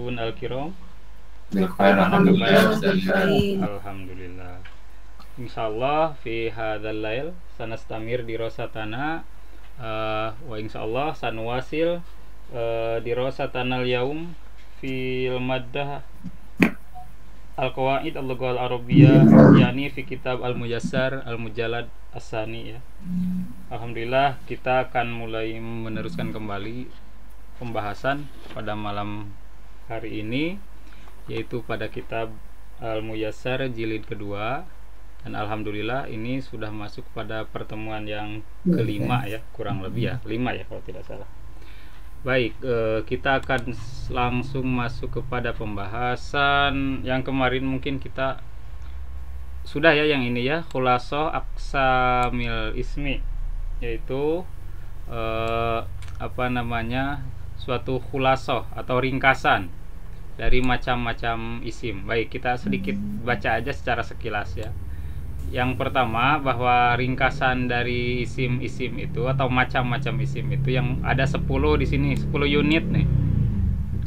Ibun Al-Kiram? Bilkhair, alhamdulillah. Alhamdulillah. Insyaallah fi hadzal lail sanastamir dirasatana wa insyaallah sanuwasil dirasatanal yaum fil maddah al-qawaid al-lughah al-arabiyyah yakni fi kitab al-muyassar al-mujallad as-sani ya. Alhamdulillah kita akan mulai meneruskan kembali pembahasan pada malam hari ini, yaitu pada kitab Al-Muyassar jilid kedua, dan alhamdulillah ini sudah masuk pada pertemuan yang kelima ya, kurang lebih ya 5 ya kalau tidak salah. Baik, kita akan langsung masuk kepada pembahasan yang kemarin. Mungkin kita sudah ya yang ini ya, khulasoh aqsamil ismi, yaitu suatu khulasoh atau ringkasan dari macam-macam isim. Baik, kita sedikit baca aja secara sekilas ya. Yang pertama, bahwa ringkasan dari isim-isim itu atau macam-macam isim itu yang ada 10 di sini, 10 unit nih.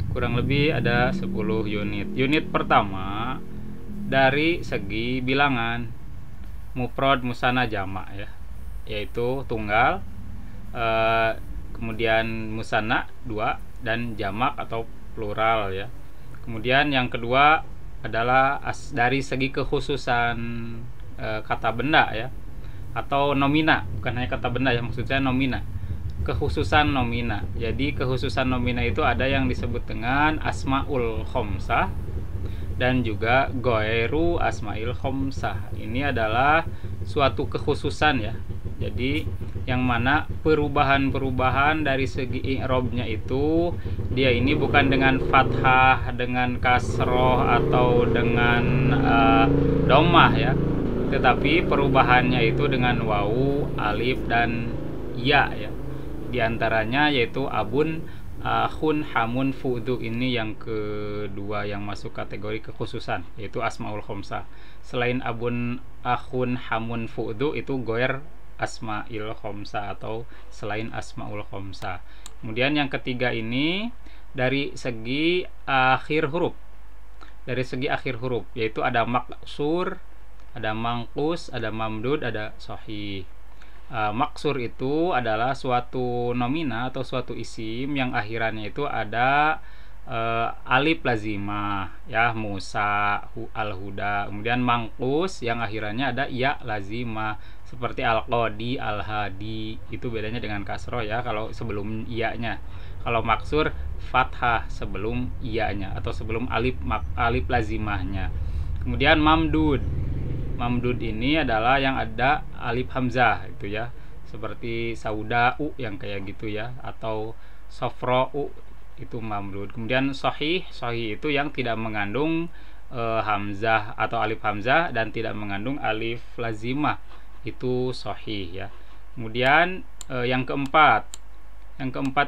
Kurang lebih ada 10 unit. Unit pertama dari segi bilangan, mufrad, musanna, jamak ya. Yaitu tunggal, kemudian musanna 2 dan jamak atau plural ya. Kemudian yang kedua adalah dari segi kekhususan kata benda ya, atau nomina, bukan hanya kata benda ya, maksudnya nomina, kekhususan nomina. Jadi kekhususan nomina itu ada yang disebut dengan asmaul khomsah dan juga goeru asmail khomsah. Ini adalah suatu kekhususan ya. Jadi yang mana perubahan-perubahan dari segi i'rabnya itu dia ini bukan dengan fathah, dengan kasroh atau dengan dhammah ya, tetapi perubahannya itu dengan wawu, alif dan ya ya. Di antaranya yaitu abun, akhun, hamun, fu'du. Ini yang kedua yang masuk kategori kekhususan, yaitu asmaul khomsah. Selain abun, akhun, hamun, fu'du itu goer asmaul khomsah atau selain asmaul khomsah. Kemudian yang ketiga ini dari segi akhir huruf. Dari segi akhir huruf yaitu ada maksur, ada mangkus, ada mamdud, ada sahih. Maksur itu adalah suatu nomina atau suatu isim yang akhirannya itu ada alif lazimah ya, Musa, al-huda. Kemudian mangkus yang akhirannya ada ya lazimah, seperti al-qadi, al-hadi. Itu bedanya dengan kasroh ya, kalau sebelum iya-nya. Kalau maksur fathah sebelum iya-nya atau sebelum alif lazimahnya. Kemudian mamdud. Mamdud ini adalah yang ada alif hamzah itu ya, seperti sauda'u yang kayak gitu ya, atau sofro'u, itu mamdud. Kemudian sahih, sahih itu yang tidak mengandung hamzah atau alif hamzah dan tidak mengandung alif lazimah, itu sahih ya. Kemudian yang keempat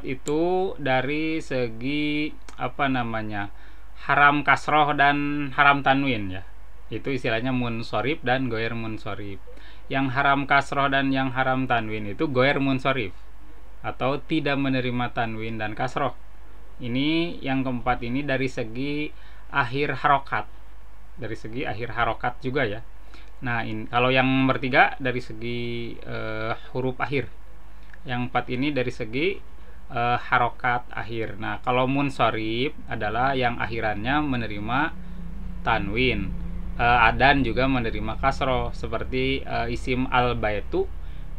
itu dari segi haram kasroh dan haram tanwin ya, itu istilahnya munsorif dan goer munsorif. Yang haram kasroh dan yang haram tanwin itu goer munsorif atau tidak menerima tanwin dan kasroh. Ini yang keempat ini dari segi akhir harokat, dari segi akhir harokat juga ya. Nah kalau yang bertiga dari segi huruf akhir. Yang empat ini dari segi harokat akhir. Nah kalau munsorif adalah yang akhirannya menerima tanwin, dan juga menerima kasroh, seperti isim al-baitu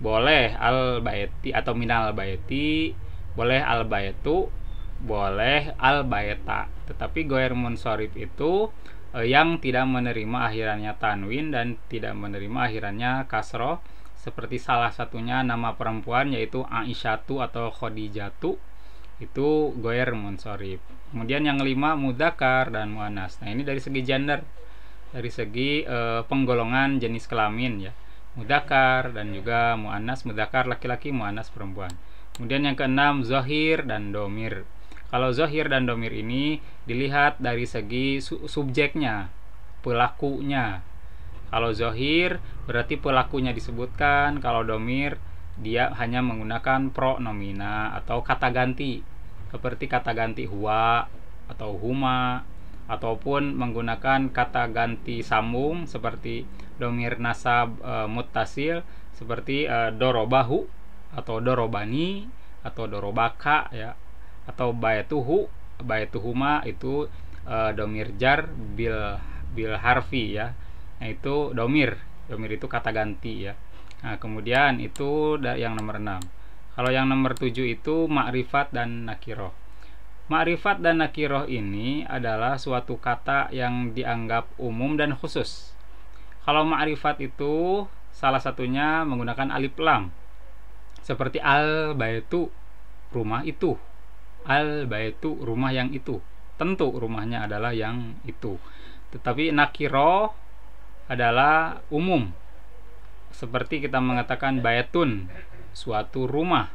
boleh al-baiti atau minal baiti, boleh al-baitu, boleh al-baita. Tetapi goer munsorif itu yang tidak menerima akhirannya tanwin dan tidak menerima akhirannya kasroh, seperti salah satunya nama perempuan yaitu Aisyatu atau Khadijatu, itu goer munsorif. Kemudian yang kelima mudzakkar dan muannas. Nah ini dari segi gender, dari segi penggolongan jenis kelamin ya, mudzakkar dan juga muannas, mudzakkar laki-laki, muannas perempuan. Kemudian yang keenam zahir dan domir. Kalau zahir dan domir ini dilihat dari segi subjeknya, pelakunya. Kalau zahir berarti pelakunya disebutkan, kalau domir dia hanya menggunakan pronomina atau kata ganti, seperti kata ganti huwa, atau huma, ataupun menggunakan kata ganti sambung seperti domir nasab muttasil seperti dorobahu atau dorobani atau dorobaka ya, atau baituhu, baituhuma itu domir jar bil harfi ya. Nah, itu domir itu kata ganti ya. Nah, kemudian itu yang nomor 6. Kalau yang nomor 7 itu ma'rifat dan nakiroh. Ma'rifat dan nakiroh ini adalah suatu kata yang dianggap umum dan khusus. Kalau ma'rifat itu salah satunya menggunakan alif lam. Seperti al-baitu, rumah itu. Al-baitu, rumah yang itu. Tentu rumahnya adalah yang itu. Tetapi nakiroh adalah umum. Seperti kita mengatakan baitun, suatu rumah.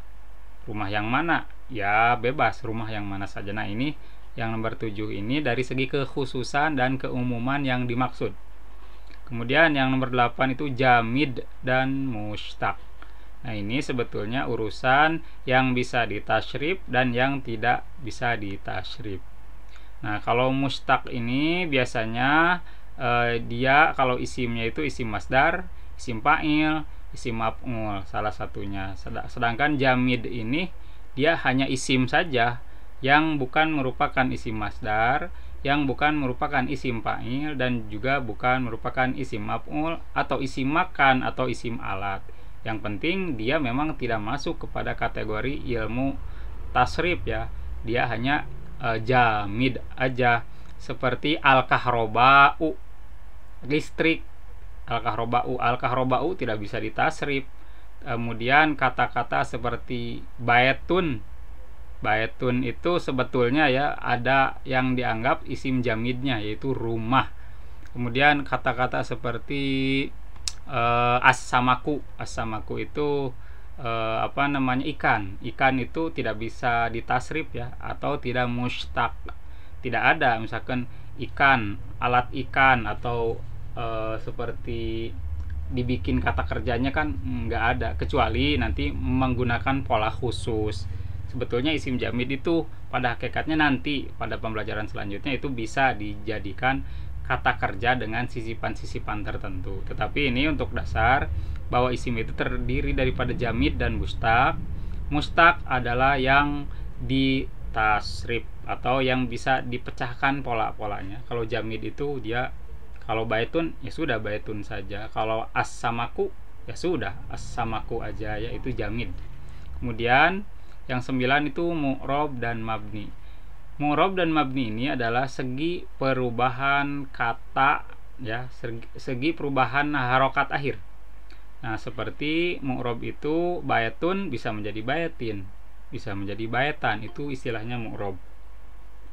Rumah yang mana? Ya bebas, rumah yang mana saja. Nah, ini yang nomor 7 ini dari segi kekhususan dan keumuman yang dimaksud. Kemudian yang nomor 8 itu jamid dan mushtaq. Nah, ini sebetulnya urusan yang bisa ditasyrif dan yang tidak bisa ditasyrif. Nah, kalau mushtaq ini biasanya dia kalau isimnya itu isim masdar, isim fa'il, isim maf'ul salah satunya. Sedangkan jamid ini dia hanya isim saja yang bukan merupakan isim masdar, yang bukan merupakan isim fa'il, dan juga bukan merupakan isim maf'ul atau isim makan atau isim alat. Yang penting dia memang tidak masuk kepada kategori ilmu tasrif ya. Dia hanya jamid aja, seperti al-kahroba'u, listrik. Al-kahroba'u tidak bisa ditasrif. Kemudian kata-kata seperti baitun itu sebetulnya ya ada yang dianggap isim jamidnya, yaitu rumah. Kemudian kata-kata seperti as-samaku itu ikan itu tidak bisa ditasrif ya, atau tidak mushtaq, tidak ada misalkan ikan, alat ikan, atau seperti dibikin kata kerjanya kan nggak ada, kecuali nanti menggunakan pola khusus. Sebetulnya isim jamid itu pada hakikatnya nanti pada pembelajaran selanjutnya itu bisa dijadikan kata kerja dengan sisipan-sisipan tertentu. Tetapi ini untuk dasar bahwa isim itu terdiri daripada jamid dan mushtaq. Mushtaq adalah yang ditasrif atau yang bisa dipecahkan pola-polanya. Kalau jamid itu dia, kalau baitun ya sudah baitun saja. Kalau as-samaku ya sudah as-samaku aja, yaitu jamid. Kemudian yang 9 itu mu'rob dan mabni. Mu'rob dan mabni ini adalah segi perubahan kata ya, segi perubahan harokat akhir. Nah, seperti mu'rob itu baitun bisa menjadi baitin, bisa menjadi baitan, itu istilahnya mu'rob.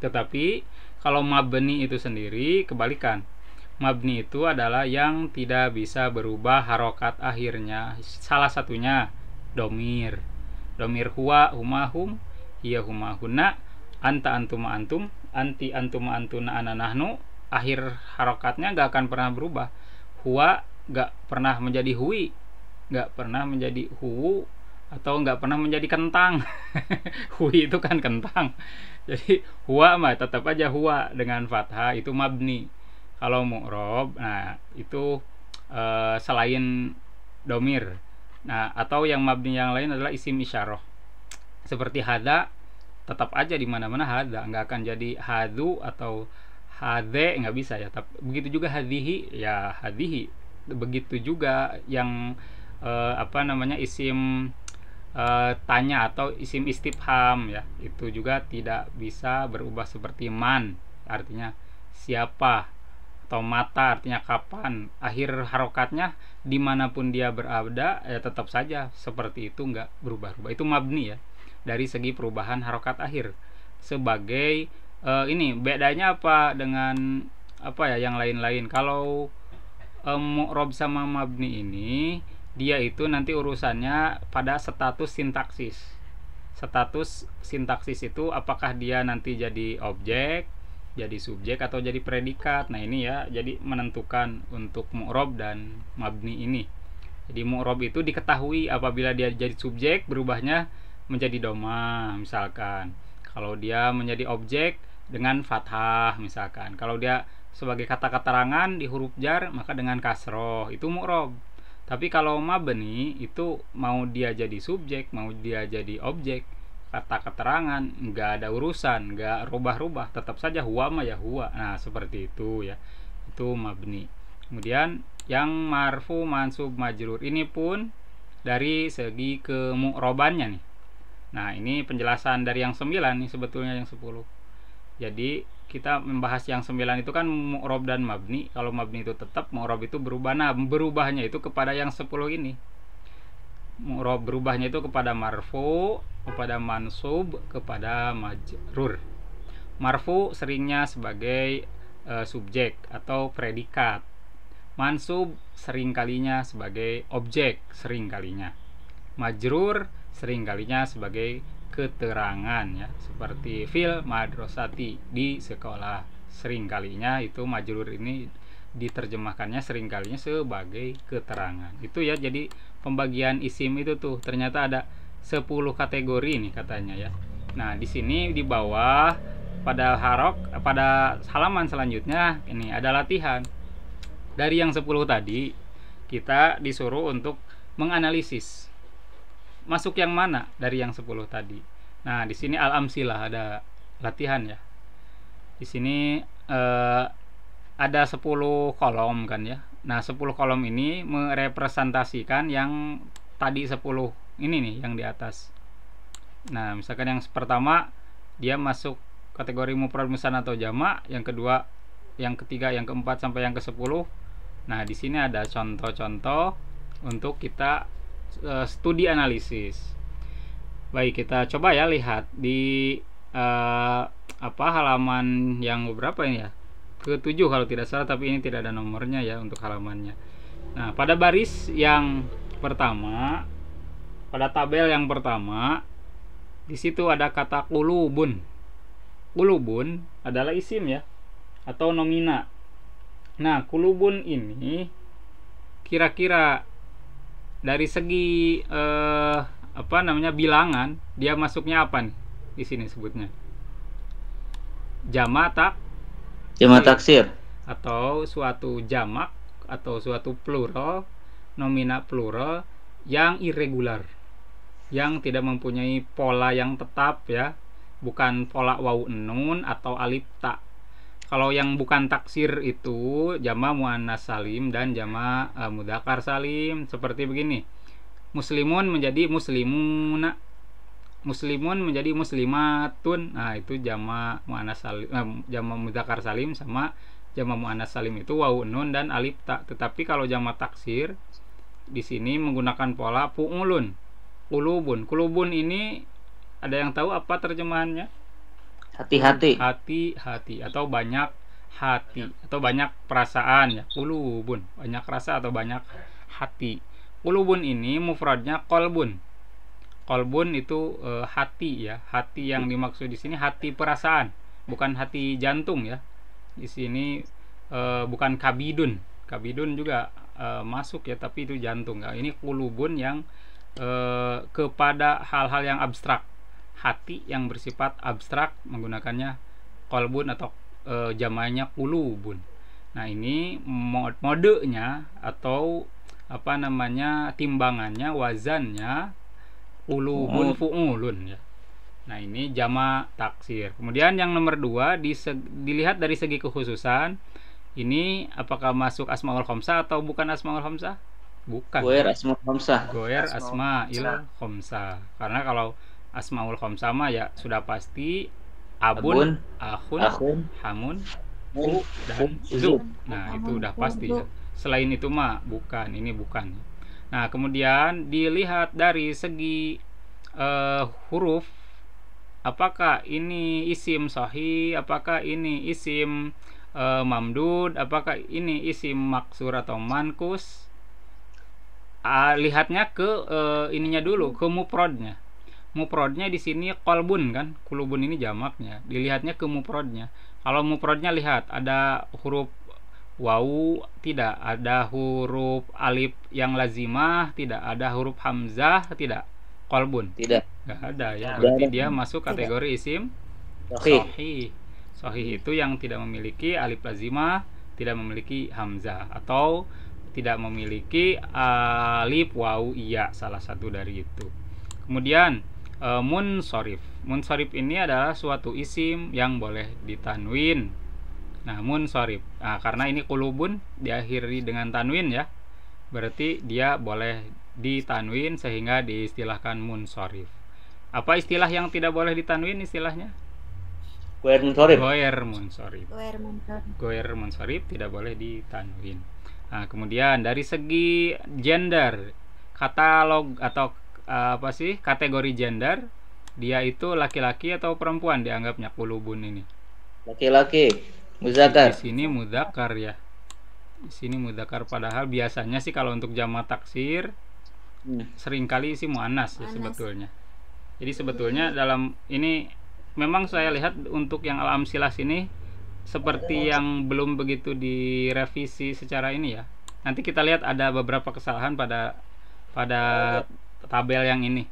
Tetapi kalau mabni itu sendiri kebalikan. Mabni itu adalah yang tidak bisa berubah harokat akhirnya. Salah satunya domir huwa, huma, hum, hiya, huma, hunna, anta, antuma, antum, anti, antuma, antuna, ana, nahnu. Akhir harokatnya gak akan pernah berubah. Huwa gak pernah menjadi hui, gak pernah menjadi huwu, atau gak pernah menjadi kentang. Hui itu kan kentang. Jadi huwa mah tetap aja huwa dengan fathah, itu mabni. Kalau mu'rob, nah itu selain domir. Nah, atau yang mabni yang lain adalah isim isyarah. Seperti hada, tetap aja di mana-mana hada, nggak akan jadi hadu atau hade, nggak bisa ya. Tapi begitu juga hadihi, ya hadihi. Begitu juga yang isim tanya atau isim istifham ya, itu juga tidak bisa berubah seperti man, artinya siapa, atau mata artinya kapan. Akhir harokatnya dimanapun dia berada ya tetap saja seperti itu, nggak berubah-ubah. Itu mabni ya, dari segi perubahan harokat akhir. Sebagai ini bedanya apa dengan yang lain-lain. Kalau mu'rob sama mabni ini, dia itu nanti urusannya pada status sintaksis. Status sintaksis itu apakah dia nanti jadi objek, jadi subjek, atau jadi predikat. Nah, ini ya jadi menentukan untuk mu'rob dan mabni ini. Jadi mu'rob itu diketahui apabila dia jadi subjek berubahnya menjadi doma misalkan. Kalau dia menjadi objek dengan fathah misalkan. Kalau dia sebagai kata keterangan di huruf jar maka dengan kasroh, itu mu'rob. Tapi kalau mabni itu mau dia jadi subjek, mau dia jadi objek, kata keterangan nggak ada urusan, nggak rubah-rubah, tetap saja huwa mah ya huwa. Nah seperti itu ya, itu mabni. Kemudian yang marfu, mansub, majrur ini pun dari segi kemu'robannya nih. Nah ini penjelasan dari yang 9 nih, sebetulnya yang 10. Jadi kita membahas yang 9 itu kan mu'rob dan mabni. Kalau mabni itu tetap, mu'rob itu berubah. Nah berubahnya itu kepada yang 10 ini. Mu'rob berubahnya itu kepada marfu, kepada mansub, kepada majrur. Marfu seringnya sebagai subjek atau predikat. Mansub sering kalinya sebagai objek, sering kalinya. Majrur sering kalinya sebagai keterangan ya, seperti fil madrasati, di sekolah. Sering kalinya itu majrur ini diterjemahkannya sering kalinya sebagai keterangan. Itu ya, jadi pembagian isim itu tuh ternyata ada 10 kategori nih katanya ya. Nah, di sini di bawah pada halaman selanjutnya ini ada latihan. Dari yang 10 tadi kita disuruh untuk menganalisis masuk yang mana dari yang 10 tadi. Nah, di sini al-amsilah, ada latihan ya. Di sini ada 10 kolom kan ya. Nah, 10 kolom ini merepresentasikan yang tadi 10 ini nih yang di atas. Nah, misalkan yang pertama dia masuk kategori mufrad, musanna atau jamak, yang kedua, yang ketiga, yang keempat sampai yang ke-10. Nah, di sini ada contoh-contoh untuk kita studi analisis. Baik, kita coba ya lihat di halaman yang berapa ini ya? Ke-7 kalau tidak salah, tapi ini tidak ada nomornya ya untuk halamannya. Nah, pada baris yang pertama, pada tabel yang pertama, di situ ada kata qulubun. Qulubun adalah isim ya, atau nomina. Nah, qulubun ini kira-kira dari segi bilangan dia masuknya apa nih? Di sini sebutnya jamak taksir, atau suatu jamak atau suatu plural, nomina plural yang irregular, yang tidak mempunyai pola yang tetap ya, bukan pola waw nun atau alif ta. Kalau yang bukan taksir itu jamak muannas salim dan jamak mudzakkar salim, seperti begini. Muslimun menjadi muslimuna, muslimun menjadi muslimatun. Nah, itu jamak muannas salim, jamak mudzakkar salim sama jamak muannas salim itu waw nun dan alif ta. Tetapi kalau jamak taksir di sini menggunakan pola fu'ulun. Qulubun. Qulubun ini ada yang tahu apa terjemahannya? Hati-hati. Hati-hati atau banyak hati atau banyak perasaan ya. Qulubun, banyak rasa atau banyak hati. Qulubun ini mufradnya qalbun. Qalbun itu hati ya. Hati yang dimaksud di sini hati perasaan, bukan hati jantung ya. Di sini bukan kabidun. Kabidun juga masuk ya, tapi itu jantung. Nah, ini qulubun yang kepada hal-hal yang abstrak. Hati yang bersifat abstrak menggunakannya qalbun atau jamaknya qulubun. Nah, ini modenya atau timbangannya, wazannya qulubun fu'ulun ya. Nah, ini jamak taksir. Kemudian yang nomor 2 dilihat dari segi kekhususan. Ini apakah masuk asmaul khamsah atau bukan asmaul khamsah? Bukan. Goer asmaul khamsah. Goer asmaul khamsah. Karena kalau asmaul khamsah mah ya sudah pasti abun, akhun, hamun, u dan zu. Nah, itu udah pasti. Selain itu mah bukan, ini bukan. Nah, kemudian dilihat dari segi huruf, apakah ini isim sahih, apakah ini isim mamdud, apakah ini isim maksur atau mankus. Lihatnya ke ininya dulu, ke mufradnya. Mufradnya di sini qalbun kan, qulubun ini jamaknya. Dilihatnya ke mufradnya. Kalau mufradnya lihat ada huruf wawu, tidak ada huruf alif yang lazimah, tidak ada huruf hamzah, tidak. Qalbun tidak, nggak ada ya, berarti dia masuk kategori isim sahih. Sahih itu yang tidak memiliki alif lazimah, tidak memiliki hamzah, atau tidak memiliki alif wawu iya, salah satu dari itu. Kemudian munsharif. Munsharif ini adalah suatu isim yang boleh ditanwin. Nah, munsharif. Nah, karena ini qulubun diakhiri dengan tanwin ya. Berarti dia boleh ditanwin sehingga diistilahkan munsharif. Apa istilah yang tidak boleh ditanwin istilahnya? Goer munsharif. Goer munsharif. Goer munsharif. Goer munsharif tidak boleh ditanwin. Nah, kemudian dari segi gender, katalog atau apa sih kategori gender, dia itu laki-laki atau perempuan dianggapnya qulubun ini? Laki-laki. Muzakkar. Di sini mudzakkar ya. Di sini mudzakkar, padahal biasanya sih kalau untuk jamak taksir seringkali sih muannas ya sebetulnya. Jadi sebetulnya dalam ini memang saya lihat untuk yang al-amsilah sini seperti yang belum begitu direvisi secara ini ya. Nanti kita lihat ada beberapa kesalahan pada tabel yang ini.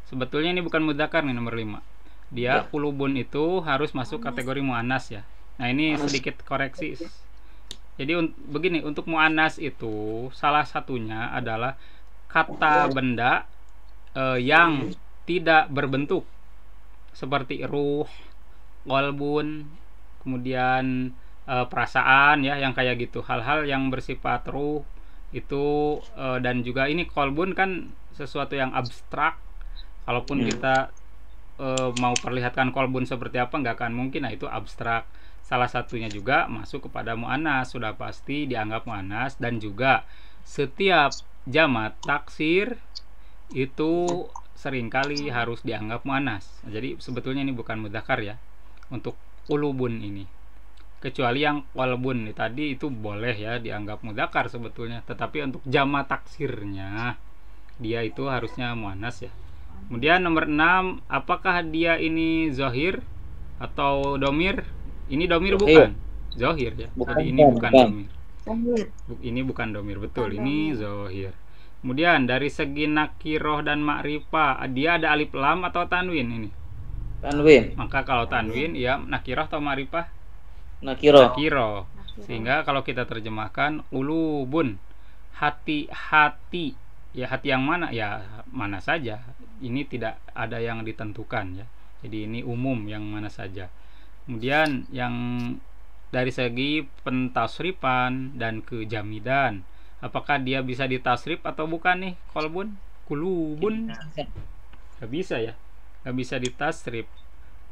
Sebetulnya ini bukan mudzakkar nih nomor 5. Dia qulubun itu harus masuk kategori muannas ya. Nah, ini sedikit koreksi. Jadi begini, untuk muannas itu salah satunya adalah kata benda yang tidak berbentuk seperti ruh, qalbun, kemudian perasaan ya, yang kayak gitu, hal-hal yang bersifat ruh itu dan juga ini qalbun kan sesuatu yang abstrak. Kalaupun kita mau perlihatkan qalbun seperti apa nggak akan mungkin. Nah, itu abstrak. Salah satunya juga masuk kepada muannas, sudah pasti dianggap muannas, dan juga setiap jamak taksir itu seringkali harus dianggap muannas. Jadi sebetulnya ini bukan mudzakkar ya untuk qulubun ini. Kecuali yang qalbun tadi itu boleh ya dianggap mudzakkar sebetulnya, tetapi untuk jamak taksirnya dia itu harusnya muannas ya. Kemudian nomor 6, apakah dia ini zahir atau domir? Ini domir bukan? Zahir ya. Jadi ini bukan domir. Ini bukan domir, betul. Ini zahir. Kemudian dari segi nakiroh dan ma'rifah, dia ada alif lam atau tanwin ini? Tanwin. Maka kalau tanwin ya nakiroh atau ma'rifah? Nakiro. Nakiro. Sehingga kalau kita terjemahkan qulubun, hati-hati. Ya, hati yang mana? Ya mana saja. Ini tidak ada yang ditentukan ya. Jadi ini umum yang mana saja. Kemudian yang dari segi pentasrifan dan kejamidan, apakah dia bisa ditasrif atau bukan nih? Qalbun, qulubun, nggak bisa ya, nggak bisa ditasrif.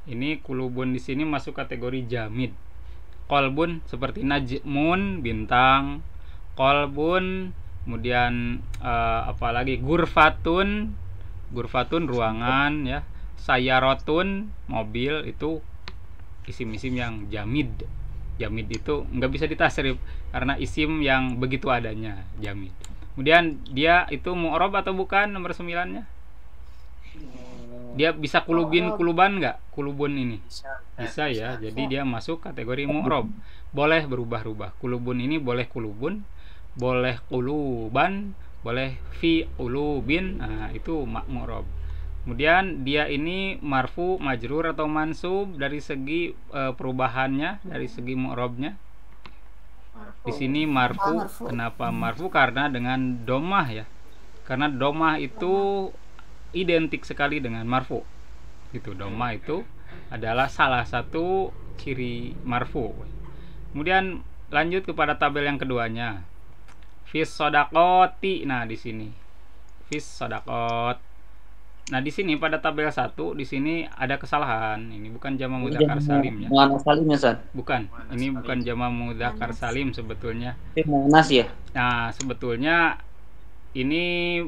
Ini qulubun di sini masuk kategori jamid. Qalbun seperti najmun, bintang. Qalbun, kemudian apalagi gurfatun, ruangan ya. Sayarotun, mobil, itu isim-isim yang jamid. Jamid itu nggak bisa ditasrif karena isim yang begitu adanya, jamid. Kemudian dia itu mu'rab atau bukan nomor 9-nya? Dia bisa kuluban nggak? Kulubun ini bisa ya, jadi dia masuk kategori mu'rab. Boleh berubah-ubah. Kulubun ini boleh kulubun, boleh kuluban, boleh fi ulubin. Nah, itu mu'rab. Kemudian dia ini marfu, majrur atau mansub dari segi perubahannya, dari segi mu'rabnya. Di sini marfu. Kenapa marfu? Karena dengan domah ya. Karena domah itu identik sekali dengan marfu. Itu domah itu adalah salah satu ciri marfu. Kemudian lanjut kepada tabel yang keduanya. Fis sodakoti. Nah, di sini fis sodakot. Nah, di sini pada tabel 1 di sini ada kesalahan. Ini bukan jamak mudzakkar salim ya. Muannas salim ya, San? Bukan. Ini bukan jamak mudzakkar salim sebetulnya. Muannas ya. Nah, sebetulnya ini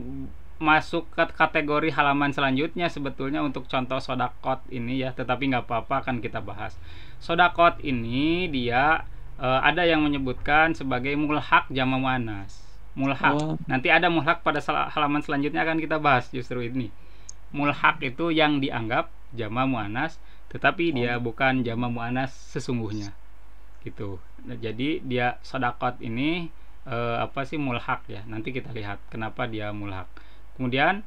masuk ke kategori halaman selanjutnya sebetulnya untuk contoh sodakot ini ya, tetapi nggak apa-apa, akan kita bahas. Sodakot ini dia ada yang menyebutkan sebagai mulhaq jamak muannas. Mulhaq. Nanti ada mulhaq pada halaman selanjutnya akan kita bahas justru ini. Mulhaq itu yang dianggap jamak muannas, tetapi dia bukan jamak muannas sesungguhnya. Gitu. Nah, jadi dia sodakot ini apa sih mulhaq ya? Nanti kita lihat kenapa dia mulhaq. Kemudian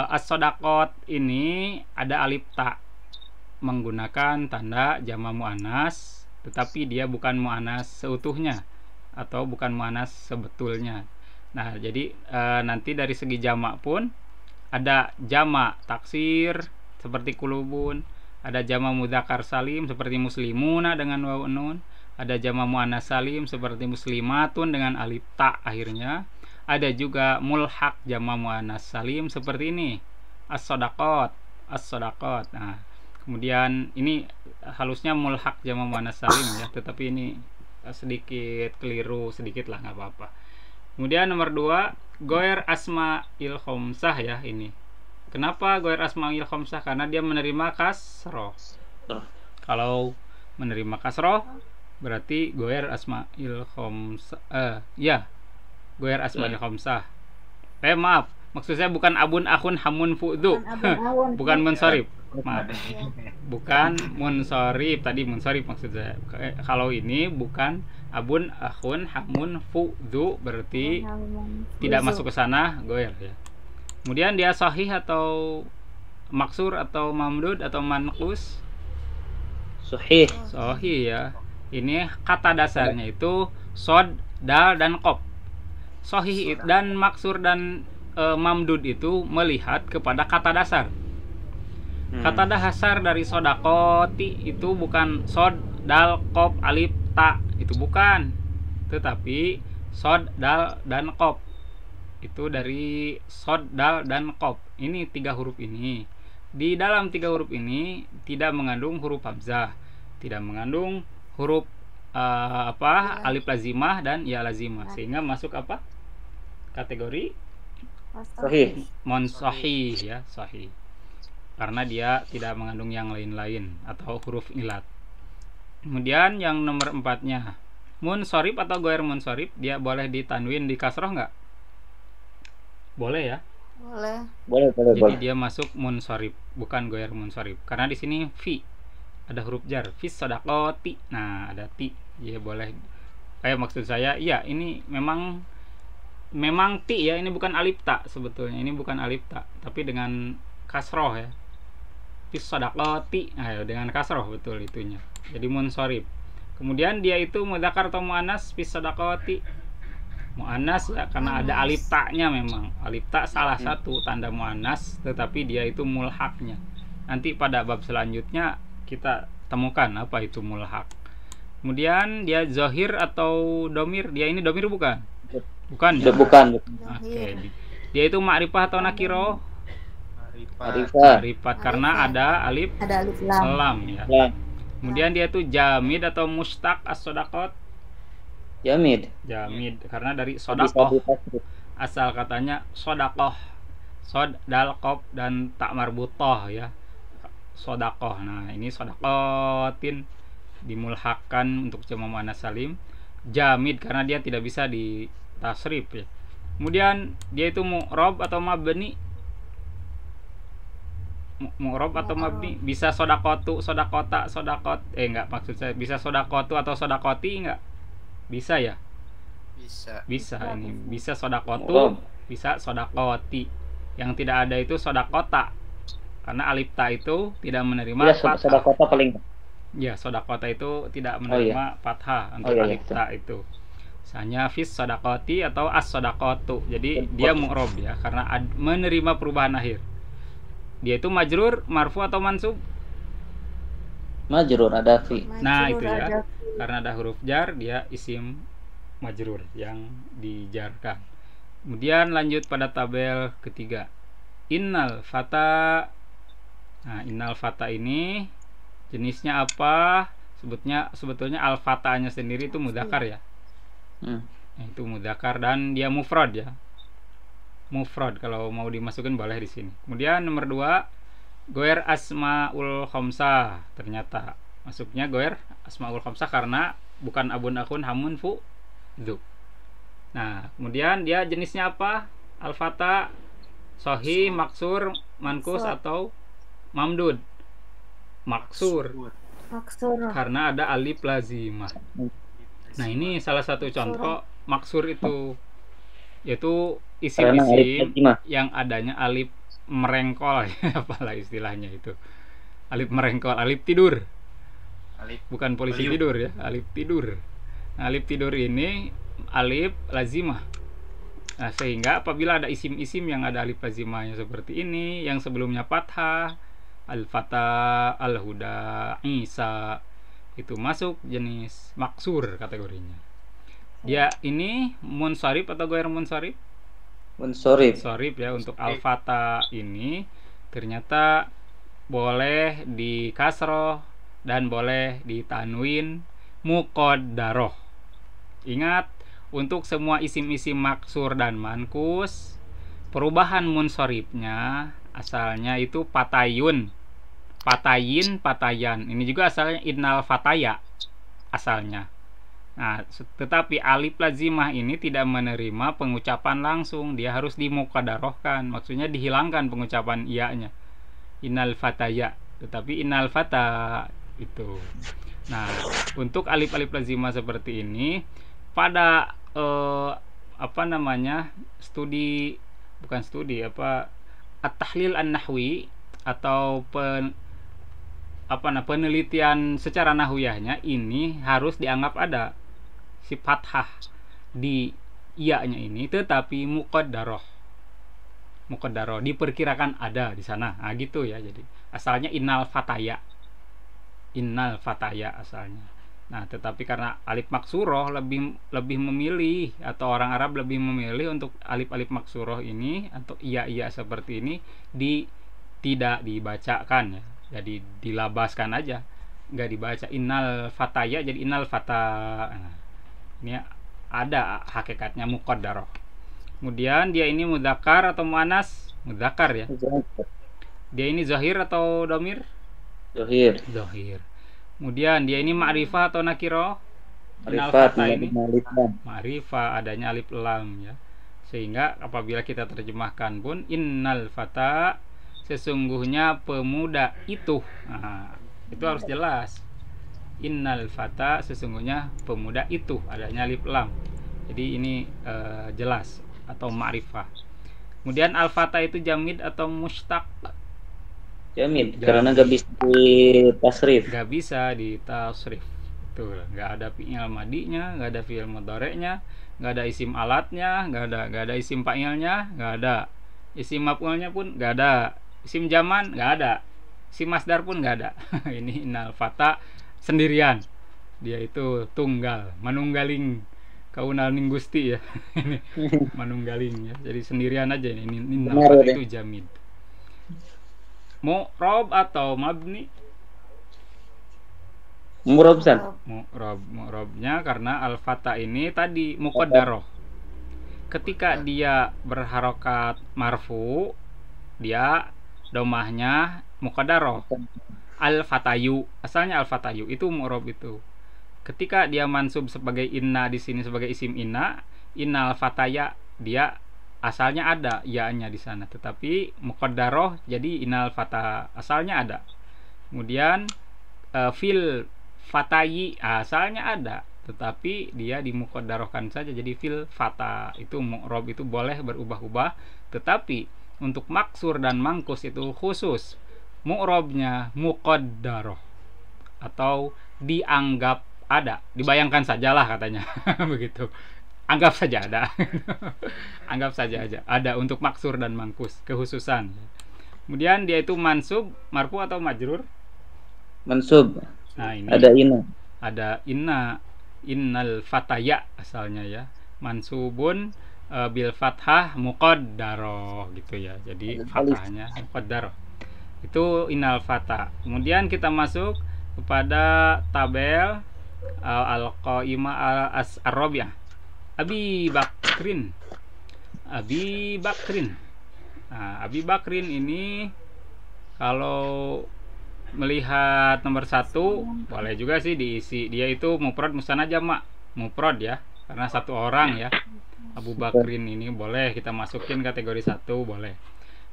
as-sodakot ini ada alif ta. menggunakan tanda jama muannas, tetapi dia bukan muannas seutuhnya atau bukan muannas sebetulnya. Nah, jadi nanti dari segi jamak pun ada jamak taksir seperti kulubun, ada jamak mudzakkar salim seperti muslimuna dengan waw nun, ada jamak muannas salim seperti muslimatun dengan alif ta akhirnya. Ada juga mulhaq jamak muannas salim seperti ini, as-shadaqat, as-shadaqat. Nah, kemudian ini halusnya mulhaq jamak muannas salim ya, tetapi ini sedikit keliru sedikit lah, nggak apa-apa. Kemudian nomor 2, goer asma'il khomsah ya ini. Kenapa goer asma'il khomsah? Karena dia menerima kasroh. Kalau menerima kasroh berarti goer asma'il khomsah. Ya, goer asma'il khomsah. Maaf, maksud saya bukan abun, akhun, hamun, fu'du. Bukan munsorib. Maaf, bukan munsorib. Tadi munsorib maksud saya. Kalau ini bukan abun, akhun, hamun, fu'du, berarti tidak masuk ke sana goer ya. Kemudian dia sahih atau maksur atau mamdud atau manqus? Sahih. Sahih ya. Ini kata dasarnya itu sod, dal, dan qaf. Sahih dan maksur dan mamdud itu melihat kepada kata dasar. Kata dasar dari sodakoti itu bukan sod, dal, qaf, alif, ta, itu bukan, tetapi sod, dal, dan qaf. Itu dari sod, dal, dan qaf. Ini 3 huruf ini. Di dalam 3 huruf ini tidak mengandung huruf hamzah, tidak mengandung huruf alif lazimah dan ya lazimah, sehingga masuk apa? Kategori Sahih. sahih ya, sahih. Karena dia tidak mengandung yang lain-lain atau huruf ilat. Kemudian yang nomor 4-nya, munsorib atau goer munsorib, dia boleh ditanwin di kasroh nggak? Boleh ya. Boleh. Jadi dia masuk munsorib, bukan goer munsorib. Karena di sini fi ada huruf jar, fis shadaqati. Nah, ada ti. Ya boleh. Maksud saya, ya ini memang ti ya, ini bukan alif ta sebetulnya. Ini bukan alif ta, tapi dengan kasroh ya. Fis shadaqati. Nah, dengan kasroh betul itunya. Jadi munsorib. Kemudian dia itu mudzakkar atau muannas, fis shadaqati. Muannas ya, karena ada alif ta-nya memang. Alif ta salah satu tanda muannas, tetapi dia itu mulhaqnya. Nanti pada bab selanjutnya kita temukan apa itu mulhaq. Kemudian dia zahir atau domir. Dia ini domir bukan? Bukan ya? Bukan. Oke. Dia itu ma'rifah atau nakiro? Ma'rifat. Karena ada alif lam ya. Kemudian dia itu jamid atau mustaq as-shadaqat. Jamid. Karena dari sodakoh. Asal katanya sodakoh. Sod, dal, qaf, dan tak marbutoh ya. Sodakoh. Nah, ini sodakotin dimulhakkan untuk jamak muannas salim. Jamid karena dia tidak bisa ditasrif ya. Kemudian dia itu mu'rab atau mabni. Mu'rab atau mabni, bisa sodakotu, sodakota, sodakot. Enggak, maksud saya bisa sodakotu atau sodakoti enggak? Bisa ya? Bisa ini. Bisa sodakotu, bisa sodakoti. Yang tidak ada itu sodakota. Karena alif ta itu tidak menerima fathah. Sodakota paling. Ya, sodakota itu tidak menerima fathah untuk alif ta itu. Misalnya fis sodakoti atau as sodakotu. Jadi dia mu'rob ya, karena menerima perubahan akhir. Dia itu majrur, marfu atau mansub? Majrur, ada fi. Nah, itu ya. Karena ada huruf jar, dia isim majrur yang dijarkan. Kemudian lanjut pada tabel ketiga. Innal fata. Nah, innal fata ini jenisnya apa? Sebetulnya al fatanya sendiri itu mudzakkar ya. Itu mudzakkar dan dia mufrad ya. Mufrad, kalau mau dimasukin boleh di sini. Kemudian nomor 2, goer asmaul khamsah. Ternyata masuknya goer asmaul khamsah karena bukan abun, akhun, hamun, fu, du. Nah, kemudian dia jenisnya apa? Al-fata, sahih, maksur, mankus atau mamdud. Maksur. Karena ada alif lazimah. Nah, ini salah satu contoh maksur itu, yaitu isim-isim yang adanya alif merengkol ya, apalah istilahnya itu. Alif merengkol, alif tidur. Alif. Bukan polisi Beliau. tidur ya, alif tidur. Nah, alif tidur ini alif lazimah. Nah, sehingga apabila ada isim-isim yang ada alif lazimahnya seperti ini, yang sebelumnya fathah, al-fata, al-huda, Isa, itu masuk jenis maksur kategorinya. Dia ini munsharif atau ghair munsharif? Munsorif. Munsharif ya. Untuk al-fata ini ternyata boleh di kasroh dan boleh di tanwin muqaddaroh. Ingat, untuk semua isim-isim maksur dan mankus, perubahan munsharifnya asalnya itu patayun, patayin, patayan. Ini juga asalnya innal fataya asalnya. Nah, tetapi alif lazimah ini tidak menerima pengucapan langsung, dia harus dimuqaddarohkan. Maksudnya dihilangkan pengucapan iya-nya. Innal fataya, tetapi innal fata itu. Nah, untuk alif-alif lazimah seperti ini pada at-tahlil an-nahwi atau penelitian secara nahwiyahnya ini harus dianggap ada si fathah di iya-nya ini, tetapi muqaddaroh diperkirakan ada di sana. Nah, gitu ya. Jadi asalnya innal fataya asalnya. Nah, tetapi karena alif maksuroh lebih memilih, atau orang Arab lebih memilih untuk alif-alif maksuroh ini atau iya seperti ini tidak dibacakan ya. Jadi dilabaskan aja, nggak dibaca. Innal fataya jadi innal fata. Nah, ini ada hakikatnya muqaddaroh. Kemudian dia ini mudzakkar atau muannas? Mudzakkar ya. Dia ini zahir atau dhamir? Zahir. Kemudian dia ini ma'rifah atau nakiro? Ma'rifat, ini ma'rifat. ma'rifah, adanya alif lam ya. Sehingga apabila kita terjemahkan pun innal fata, sesungguhnya pemuda itu. Nah, itu harus jelas. Innal fata, sesungguhnya pemuda itu, adanya alif lam. Jadi ini jelas atau ma'rifah. Kemudian al-fata itu jamid atau mustaq? Jamid, karena gak bisa ditasrif. Gak bisa ditasrif. Tuh, gak ada fi'il madinya, gak ada fi'il mudhari'nya, gak ada isim alatnya, gak ada isim fa'ilnya, gak ada isim maf'ulnya pun gak ada, isim zaman gak ada, isim masdar pun gak ada. Ini innal fata sendirian, dia itu tunggal, manunggaling kaunaning gusti ya. Ini manunggaling ya, jadi sendirian aja ini innal fata itu jamid. Mu'rob atau mabni? Mu'rob san. Mu'robnya karena al-fata ini tadi muqaddaroh. Ketika dia berharokat marfu, dia domahnya muqaddaroh. Al-fatayu, asalnya al-fatayu itu mu'rob itu. Ketika dia mansub sebagai inna di sini sebagai isim inna, innal fataya, dia asalnya ada ya-nya di sana, tetapi muqaddaroh jadi innal fata asalnya ada. Kemudian fil fatayi asalnya ada, tetapi dia dimuqaddarohkan saja jadi fil fata. Itu mu'rob itu boleh berubah-ubah, tetapi untuk maksur dan mangkus itu khusus mu'robnya muqaddaroh atau dianggap ada, dibayangkan sajalah katanya. Begitu. Anggap saja ada. Anggap saja aja ada untuk maksur dan mangkus, kekhususan. Kemudian dia itu mansub, marfu atau majrur? Mansub. Nah, ini Ada inna. Ada inna, innal fataya asalnya ya. Mansubun bil fathah muqaddaroh gitu ya. Jadi fathahnya muqaddaroh. Itu innal fata. Kemudian kita masuk kepada tabel al-qaimah al-as-arabiyah. Abi Bakrin. Nah, Abi Bakrin ini kalau melihat nomor 1 boleh juga sih diisi. Dia itu mufrad musanna jamak. Mufrad ya, karena satu orang ya. Abu Bakrin ini boleh kita masukin kategori 1, boleh.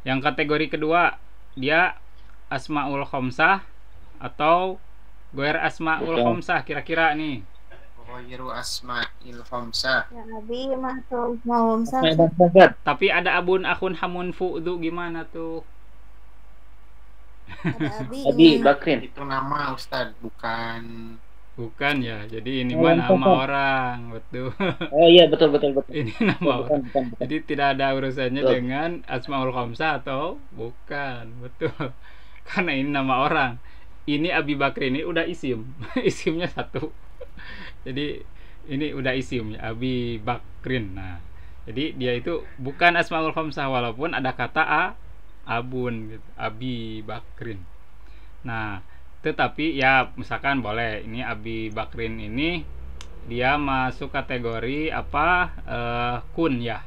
Yang kategori kedua, dia asmaul khamsah atau ghair asmaul khamsah, kira-kira nih. Ghairu asma'il khamsah. Ya Nabi masuk mau Tapi ada abun, akhun, hamun, fu'du, gimana tuh? Ada Abi abinya. Bakrin. Itu nama Ustadz, bukan. Bukan ya. Jadi ini Oh, mah yang nama kosong. orang, betul. Oh iya, betul betul betul. Ini Ya, nama bukan orang. bukan bukan. Jadi tidak ada urusannya Betul. dengan Asmaul Khamsah atau bukan, betul. Karena ini nama orang. Ini Abi Bakri ini udah isim. Isimnya satu. Jadi ini udah isim ya, Abi Bakrin. Nah, jadi dia itu bukan Asmaul Khamsah walaupun ada kata abun gitu. Abi Bakrin. Nah, tetapi ya misalkan boleh ini Abi Bakrin ini dia masuk kategori apa kunyah.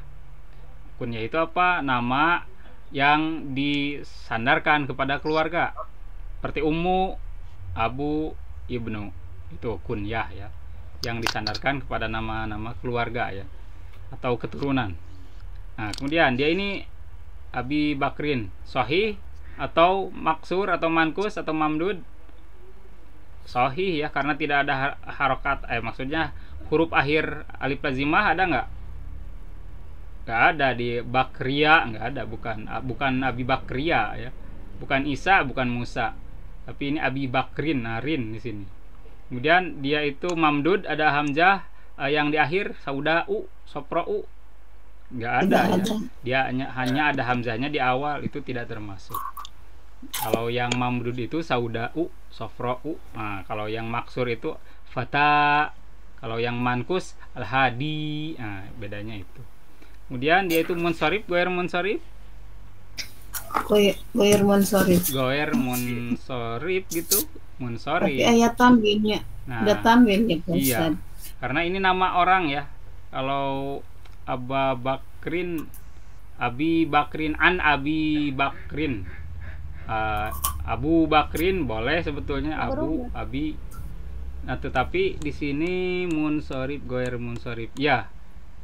Kunyah itu apa? Nama yang disandarkan kepada keluarga. Seperti Ummu, Abu, Ibnu. Itu kunyah ya. Yang disandarkan kepada nama-nama keluarga ya atau keturunan. Nah, kemudian dia ini Abi Bakrin sahih atau maksur atau mankus atau mamdud. Sahih ya karena tidak ada harokat maksudnya huruf akhir alif lazimah ada nggak ada di Bakria, nggak ada, bukan Abi Bakria ya, bukan Isa, bukan Musa, tapi ini Abi Bakrin, Narin di sini. Kemudian dia itu mamdud, ada hamzah yang di akhir saudau, soprou, nggak ada ya, dia hanya ada hamzahnya di awal, itu tidak termasuk. Kalau yang mamdud itu saudau, sofrou. Nah, kalau yang maksur itu fata, kalau yang mankus al-hadi. Nah, bedanya itu. Kemudian dia itu munsorib, goer munsorib, Goyer munsorib. goer munsorib gitu, Tapi munsorib. ayat tanwinnya. Ada Nah, tanwinnya Pak iya, Ustaz. karena ini nama orang ya. Kalau Aba Bakrin, Abi Bakrin, an Abi Bakrin, Abu Bakrin boleh sebetulnya Abu, Abi. Nah, tetapi di sini munsorib, goer munsorib. Ya,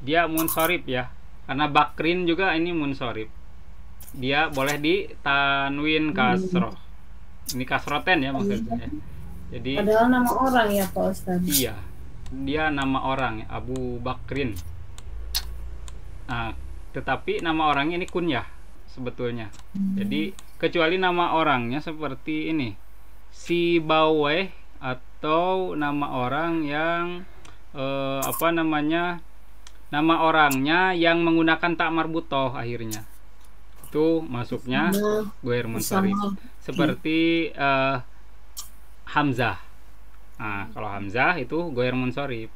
dia munsorib ya. Karena Bakrin juga ini munsorib. Dia boleh ditanwin kasroh. Ini kasroten ya maksudnya. Jadi Padahal nama orang ya Pak Ustaz. iya, dia nama orang ya, Abu Bakrin. Nah, tetapi nama orangnya ini kunyah sebetulnya. Jadi kecuali nama orangnya seperti ini, si Baweh, atau nama orang yang apa namanya, nama orangnya yang menggunakan tak marbutoh akhirnya, itu masuknya goer munsorib. Seperti Hamzah. Nah, kalau Hamzah itu goer munsorib.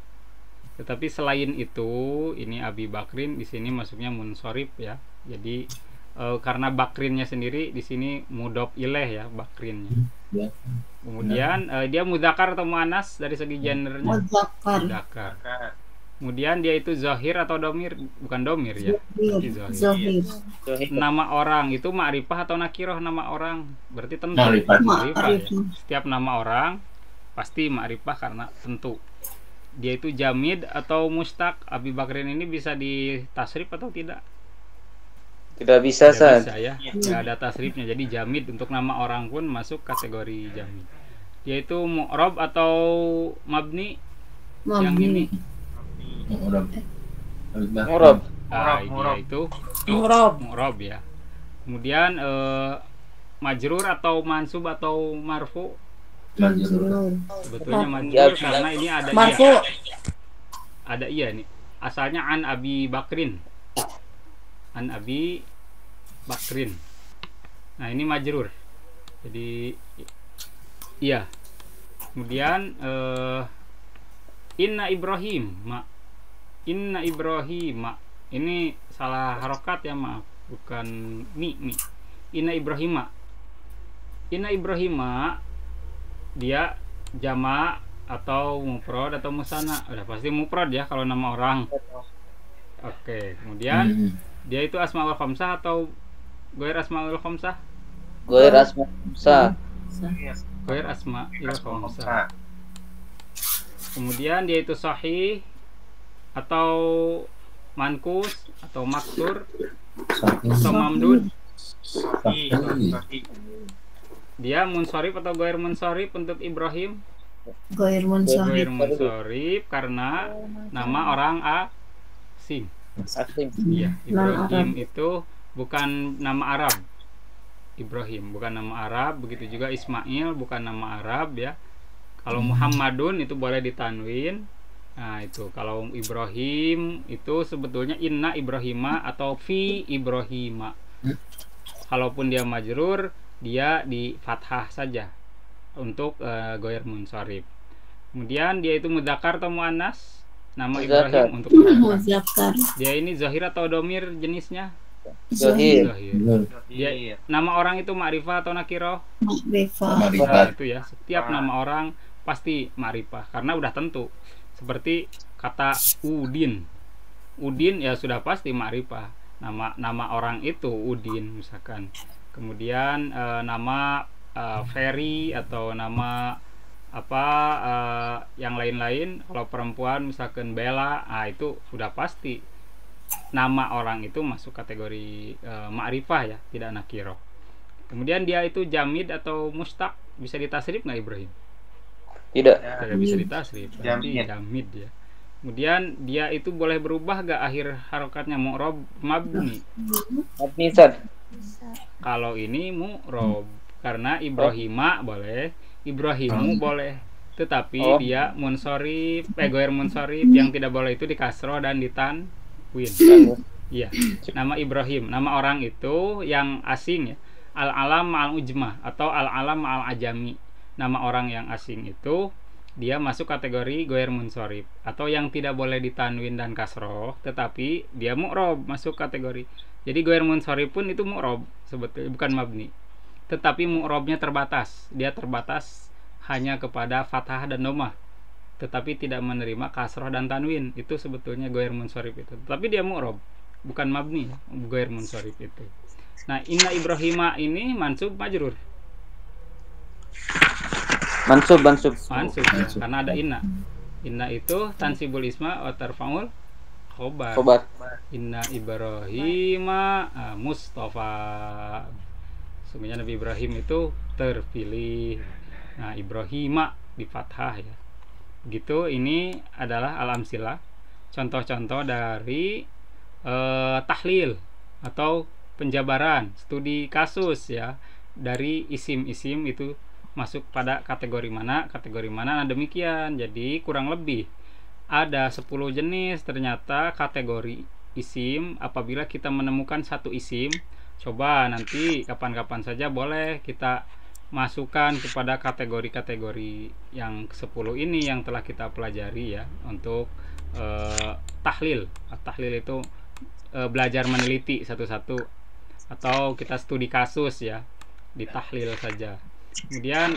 Tetapi selain itu, ini Abi Bakrin di sini masuknya munsorib ya. Jadi karena Bakrinnya sendiri di sini mudhof ilaih ya, Bakrinnya. Kemudian dia mudzakkar atau muannas dari segi gendernya? Muzakkar. Mudzakkar. Kemudian dia itu zahir atau domir? Bukan domir ya. Tapi zahir. Zahir. Nama orang itu ma'rifah atau nakiroh? Nama orang berarti tentu Ma'rifah. ma'rifah ya. Ma'rifah. Setiap nama orang pasti ma'rifah karena tentu. Dia itu jamid atau mustaq. Abi Bakrin ini bisa ditasrif atau tidak? Tidak bisa, Tidak San. bisa ya. Tidak ada tasrifnya. Jadi jamid untuk nama orang pun masuk kategori jamid. Dia itu mu'rob atau mabni? Yang ini. Murab. Dia itu Mu'rob. mu'rob ya. Kemudian majrur atau mansub atau marfu? Sebetulnya majrur Ya, karena ini ada Marfu. iya. Ada iya nih. Asalnya an Abi Bakrin. An Abi Bakrin. Nah, ini majrur. Jadi iya. Kemudian Inna Ibrahim, Inna Ibrahim, ini salah harokat ya, maaf, bukan mi. Inna Ibrahim, Inna Ibrahim, dia jama atau mufrad atau musanna? Udah pasti mufrad ya kalau nama orang. Oke, kemudian dia itu asmaul khamsah atau goer asmaul khamsah? Goer asma sa. Goer asmaul khamsah. Kemudian dia itu sahih atau mankus atau maksur atau mamdud. Dia munsorib atau goer munsorib untuk Ibrahim? Goyer munsorib. Goer munsorib karena nama orang asing. Asing. Iya, Non Ibrahim itu bukan nama Arab. Ibrahim, bukan nama Arab. Begitu juga Ismail bukan nama Arab ya. Kalau Muhammadun itu boleh ditanwin. Nah, itu kalau Ibrahim itu sebetulnya inna Ibrahima atau fi Ibrahima. Kalaupun dia majrur, dia di fathah saja untuk goyer munsharif. Kemudian dia itu mudzakkar atau muannas? Nama Mudzakkar. Ibrahim untuk mereka. Muzakkar. Dia ini zahir atau domir jenisnya? Zahir. Zahir. Dia, nama orang itu ma'rifah atau nakirah? Makrifah. Nah, Ma'rifat. itu ya. Setiap nama orang pasti ma'rifah karena udah tentu. Seperti kata Udin. Udin ya sudah pasti ma'rifah. Nama orang itu Udin misalkan. Kemudian nama Ferry atau nama apa yang lain-lain, kalau perempuan misalkan Bella, itu sudah pasti nama orang itu masuk kategori ma'rifah ya, tidak nakirah. Kemudian dia itu jamid atau mustaq, bisa ditasrif nggak Ibrahim? Tidak. Tidak bisa ditasrif, berarti Jamid. jamid ya. Kemudian dia itu boleh berubah gak akhir harokatnya, mu'rob mabni? Mabni Ustaz. Kalau ini mu'rob, karena Ibrahima boleh, Ibrahimu boleh, tetapi dia munsorif, goer munsorif. Yang tidak boleh itu di kasroh dan ditanwin. Iya, nama Ibrahim, nama orang itu yang asing ya, al-alam ma'al ujmah atau al-alam ma'al ajami. Nama orang yang asing itu dia masuk kategori goer munsorif, atau yang tidak boleh ditanwin dan kasroh, tetapi dia mu'rob, masuk kategori. Jadi goer munsorif pun itu mu'rob sebetulnya, bukan mabni. Tetapi mu'robnya terbatas, dia terbatas hanya kepada fathah dan domah, tetapi tidak menerima kasroh dan tanwin. Itu sebetulnya goer munsorif itu, tapi dia mu'rob, bukan mabni, goer munsorif itu. Nah, inna Ibrahima ini mansub majrur, Mansub. mansub ya, karena ada inna. Inna itu tansibul isma wa tarfa'ul khobar. Sobat. Inna Ibrahima Mustafa. Sungguhnya Nabi Ibrahim itu terpilih. Nah, Ibrahima di fathah ya. Gitu, ini adalah al-amsilah, contoh-contoh dari tahlil atau penjabaran, studi kasus ya, dari isim-isim itu masuk pada kategori mana. Nah, demikian. Jadi kurang lebih ada 10 jenis ternyata kategori isim. Apabila kita menemukan satu isim, coba nanti kapan-kapan saja boleh kita masukkan kepada kategori-kategori yang 10 ini yang telah kita pelajari ya, untuk tahlil. Tahlil itu belajar meneliti satu-satu, atau kita studi kasus ya, ditahlil saja. Kemudian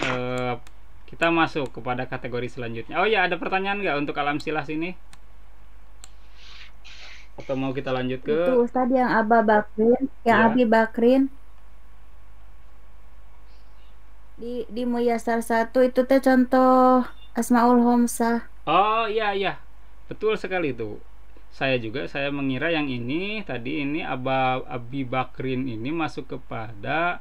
kita masuk kepada kategori selanjutnya. Oh ya, ada pertanyaan nggak untuk al-amsilah sini? Atau mau kita lanjut ke Itu Ustadz yang Aba Bakrin, yang Ya. Abi Bakrin di Muyassar 1 itu teh contoh Asmaul Homsah. Oh iya, betul sekali itu. Saya mengira yang ini tadi ini Abi Bakrin ini masuk kepada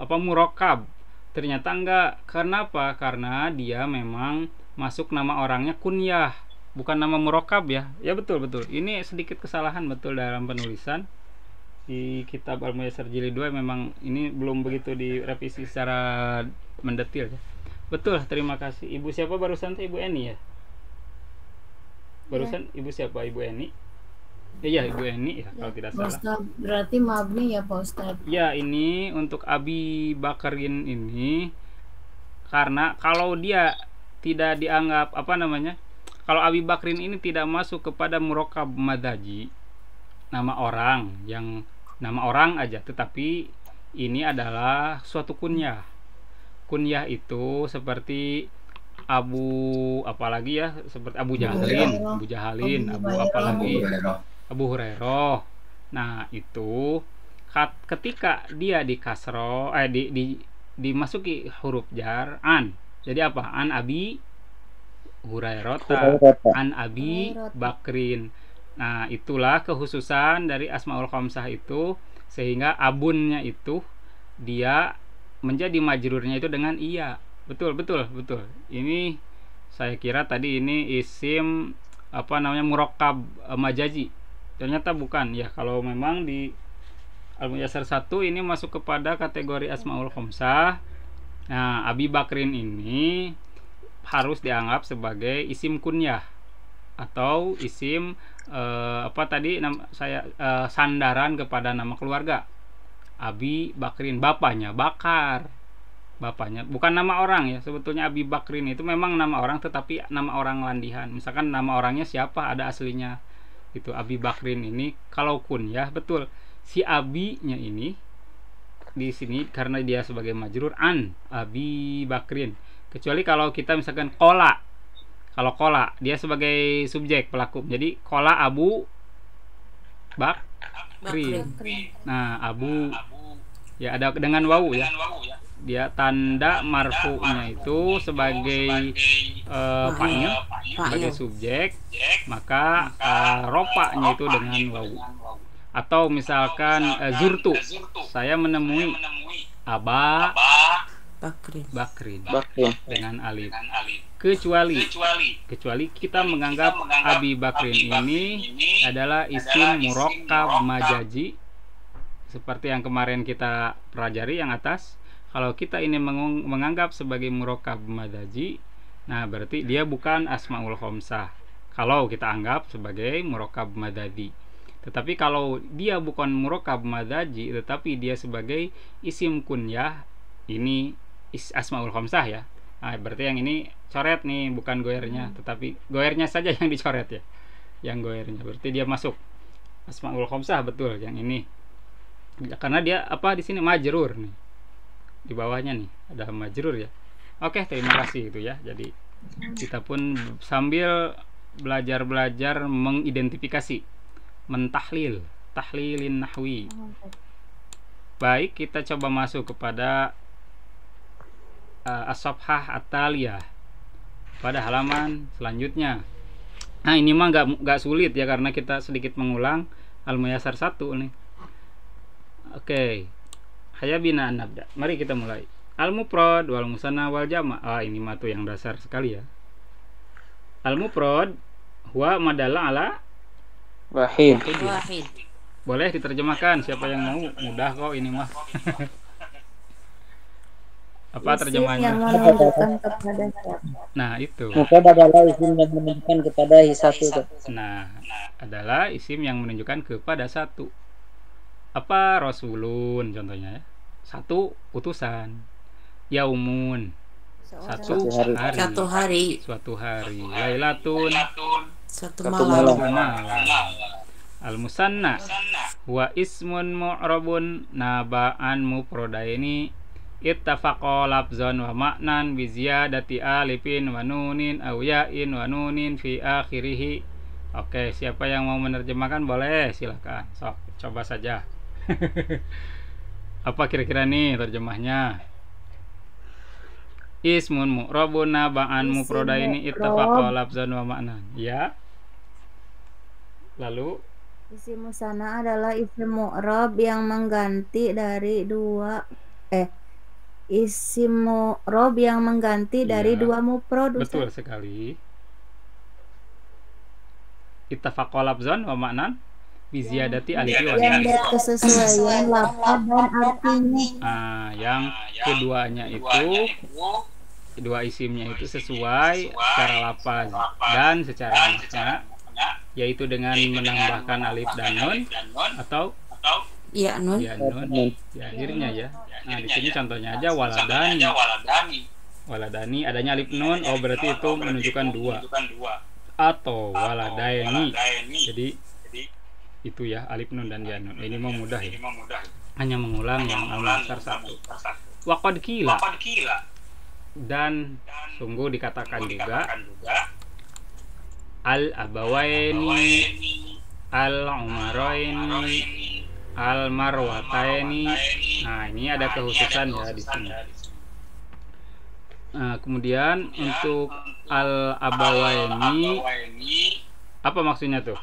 murokab. Ternyata enggak. Karena apa? Karena dia memang masuk nama orangnya kunyah, bukan nama murokab ya. Ya betul. Ini sedikit kesalahan betul dalam penulisan di kitab Al-Muyassar Jilid 2. Memang ini belum begitu direvisi secara mendetil ya. Betul, terima kasih. Ibu siapa barusan tuh? Ibu Eni ya? Barusan Ibu siapa? Ibu Eni? Iya, Ibu Eni ya, kalau tidak Pak salah. Ustadz, berarti mabni ya Pak Ustadz. Ya, ini untuk Abi Bakrin ini, karena kalau dia tidak dianggap kalau Abi Bakrin ini tidak masuk kepada murokab madaji, nama orang aja, tetapi ini adalah suatu kunyah. Kunyah itu seperti apalagi ya, seperti Abu Jahalin, Abu Hurairah. Nah, itu ketika dia di kasroh dimasuki huruf jar an. Jadi apa? An Abi Hurairah, an Abi Bakrin. Nah, itulah kekhususan dari Asmaul Khamsah itu, sehingga abunnya itu dia menjadi majrurnya itu dengan iya. Betul. Ini saya kira tadi ini isim murakkab majazi. Ternyata bukan ya. Kalau memang di Al-Muyassar 1 ini masuk kepada kategori Asmaul Khamsah. Nah, Abi Bakrin ini harus dianggap sebagai isim kunyah atau isim sandaran kepada nama keluarga. Abi Bakrin, bapaknya Bakar. Bapaknya bukan nama orang ya. Sebetulnya Abi Bakrin itu memang nama orang, tetapi nama orang landihan. Misalkan nama orangnya siapa, ada aslinya. Itu Abi Bakrin ini kalau kunyah betul. Si Abi-nya ini di sini karena dia sebagai majrur an Abi Bakrin. Kecuali kalau kita misalkan kola. Kalau kola dia sebagai subjek pelaku. Jadi kola Abu Bakrin. Nah, Abu ya ada dengan wawu ya. Dia tanda marfu'nya itu sebagai fa'il sebagai subjek, maka rofa'nya itu dengan wawu. Atau misalkan zurtu, saya menemui Aba Bakrin dengan alif. Kecuali kita menganggap Abi Bakrin ini adalah isim murakkab majazi seperti yang kemarin kita pelajari yang atas. Kalau kita ini menganggap sebagai murakkab majazi, nah berarti dia bukan Asmaul Khamsah. Kalau kita anggap sebagai murakkab majazi. Tetapi kalau dia bukan murakkab majazi tetapi dia sebagai isim kunyah, ini Asmaul Khamsah ya. Nah, berarti yang ini coret nih, bukan goernya, tetapi goernya saja yang dicoret ya. Yang goernya berarti dia masuk Asmaul Khamsah betul yang ini. Karena dia di sini majrur nih. Di bawahnya nih ada majrur ya. Oke, terima kasih itu ya. Jadi kita pun sambil belajar mengidentifikasi, mentahlil, tahlilin nahwi. Baik, kita coba masuk kepada as-safhah at-taliyah pada halaman selanjutnya. Nah, ini mah nggak sulit ya karena kita sedikit mengulang Al-Muyassar 1 nih. Oke. Haya bina nabda. Mari kita mulai. Al-mufrad wal musanna wal jama'. Ini mah tuh yang dasar sekali ya. Al-mufrad huwa madalla ala Wahid. Boleh diterjemahkan, siapa yang mau? Mudah kok ini mah. Apa Isim terjemahannya? yang menunjukkan kepada siapa. Nah, itu. Mufrad adalah isim yang menunjukkan kepada satu. Nah, adalah isim yang menunjukkan kepada satu. Apa rasulun contohnya ya? Satu utusan. Yaumun satu hari. Suatu hari. Lailatun Satu malam. malam. Al-musanna wa ismun mu'rabun naba'an mufradaini ittafaqa lafzan wa ma'nan bi ziyadati alifin wa nunin aw ya'in wa nunin fi akhirih. Oke, siapa yang mau menerjemahkan boleh silakan. Sok, coba saja. Apa kira-kira nih terjemahnya? Ismun mu'rabun naba'an Isim mufradaini ittafaqa lafzan wa ma'nan. Ya. Lalu Isim musanna adalah isim mu'rab yang mengganti dari dua isim mu'rab yang mengganti dari Iya. dua mufrad. betul sekali. Ittafaqa lafzan wa ma'nan bi ziyadati alifi wa Yang nun. dari kesesuaian lafaz dan artinya. Yang keduanya itu dua isimnya itu sesuai secara lafaz dan secara makna, yaitu dengan menambahkan alif dan nun atau Ya nun. ya nun di akhirnya ya. Nah, di sini contohnya aja waladani. Waladani adanya alif nun, berarti itu menunjukkan dua. Atau waladaini. Jadi itu ya alif nun dan ya nun. Ini mah mudah ya. Hanya mengulang yang Al-Muyassar 1. Waqad qila. Dan sungguh dikatakan juga al-abawaini, al-umaraini, al-marwataini. Nah, ini ada kekhususan ya di sini. Nah, kemudian untuk al-abawaini apa maksudnya tuh?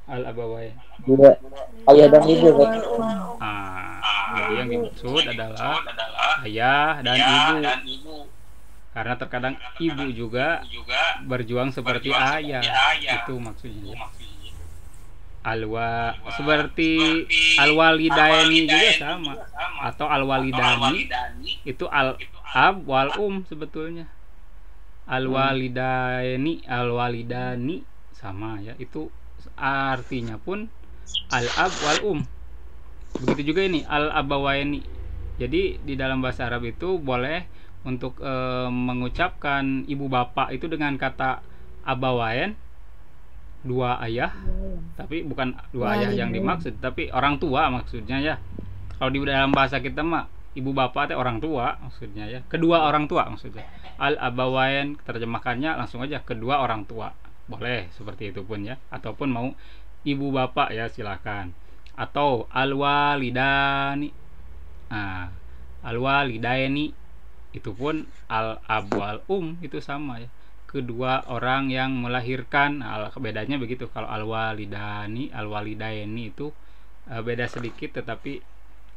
Al-abawain. Dua ayah dan ibu kan? Jadi yang dimaksud adalah ayah dan ibu. Karena terkadang ibu juga berjuang seperti ayah. Itu maksudnya. seperti al-walidaini juga sama, atau al-walidani itu al-ab wal sebetulnya. Al-walidani sama ya, itu artinya pun al-ab wal begitu juga ini al-abawaini. Jadi di dalam bahasa Arab itu boleh untuk mengucapkan ibu bapak itu dengan kata abawain, dua ayah, tapi bukan dua ayah yang dimaksud, tapi orang tua maksudnya ya. Kalau di dalam bahasa kita mah ibu bapak itu orang tua maksudnya ya, kedua orang tua maksudnya. Al-abawain terjemahkannya langsung aja kedua orang tua, boleh seperti itu pun ya, ataupun mau ibu bapak ya silakan. Atau al-walidani, nah al-walidaini itu pun al-ab wal itu sama ya, kedua orang yang melahirkan. Bedanya begitu. Kalau al-walidani, al-walidaini itu beda sedikit, tetapi